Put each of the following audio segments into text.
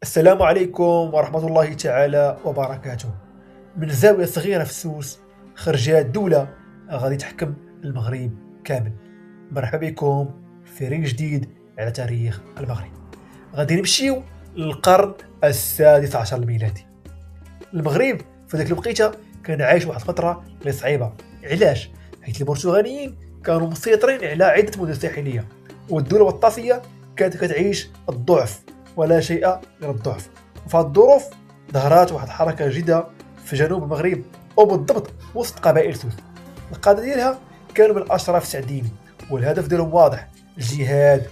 السلام عليكم ورحمة الله تعالى وبركاته. من زاوية صغيرة في سوس خرجت دولة غادي تحكم المغرب كامل. مرحبا بكم في ريل جديد على تاريخ المغرب. غادي نمشيو للقرن السادس عشر الميلادي. المغرب في ذاك الوقيته كان عايش واحد الفترة اللي صعيبة. علاش؟ حيت البرتغاليين كانوا مسيطرين على عدة مدن ساحلية، والدولة الوطاسية كانت كتعيش الضعف ولا شيء غير الضعف. وفي هذه الظروف ظهرت واحد الحركة جديدة في جنوب المغرب، وبالضبط وسط قبائل سوس. القادة ديالها كانوا من الأشراف السعديين، والهدف ديالهم واضح: الجهاد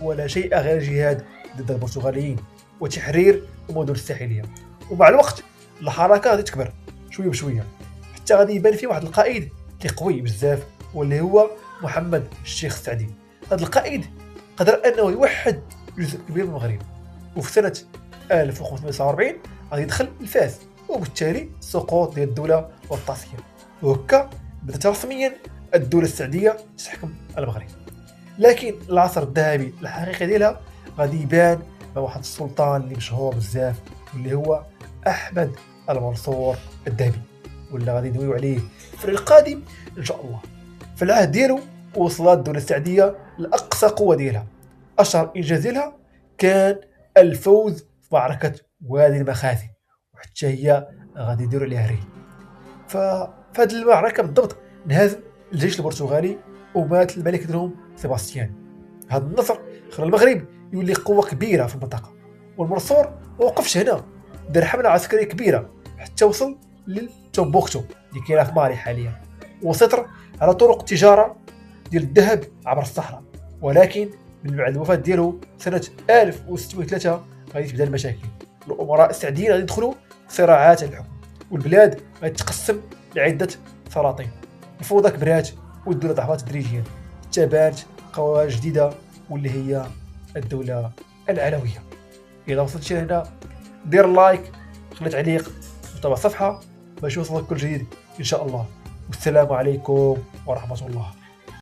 ولا شيء غير الجهاد ضد البرتغاليين وتحرير المدن الساحلية. ومع الوقت الحركة غادي تكبر شوية بشوية، حتى غادي يبان فيه واحد القائد اللي قوي بزاف، واللي هو محمد الشيخ السعدي. هذا القائد قدر انه يوحد جزء كبير من المغرب، وفي سنة 1549 غادي يدخل الفاس، وبالتالي سقوط ديال الدولة الوطاسية، وهكا بدات رسميا الدولة السعدية تحكم المغرب. لكن العصر الذهبي الحقيقي ديالها غادي يبان مع واحد السلطان اللي مشهور بزاف، واللي هو احمد المنصور الذهبي، واللي غادي ندويو عليه في القادم ان شاء الله. في العهد ديالو وصلت الدولة السعدية لأقصى قوة ديالها. أشهر إنجاز ديالها كان الفوز في معركة وادي المخازن، وحتى هي غادي يديروا عليها ريل. فهاد المعركة بالضبط انهزم الجيش البرتغالي، ومات الملك ديالهم سيباستيان. هذا النصر خلى المغرب يولي قوة كبيرة في المنطقة، والمنصور ما وقفش هنا، دار حملة عسكرية كبيرة حتى وصل لتومبوكتو اللي كاينه في مالي حاليا، وسيطر على طرق التجارة ديال الذهب عبر الصحراء. ولكن من بعد الوفاة ديالو سنة 1603 غادي تبدا المشاكل. الأمراء السعديين غادي يدخلوا في صراعات على الحكم، والبلاد غادي تقسم لعدة سلاطين. الفوضى كبرات، والدولة ضعفت تدريجيا حتى بانت قوة جديدة واللي هي الدولة العلوية. إذا وصلت شي هنا دير لايك، خلي تعليق، وتابع الصفحة باش يوصلك كل جديد إن شاء الله. والسلام عليكم ورحمة الله.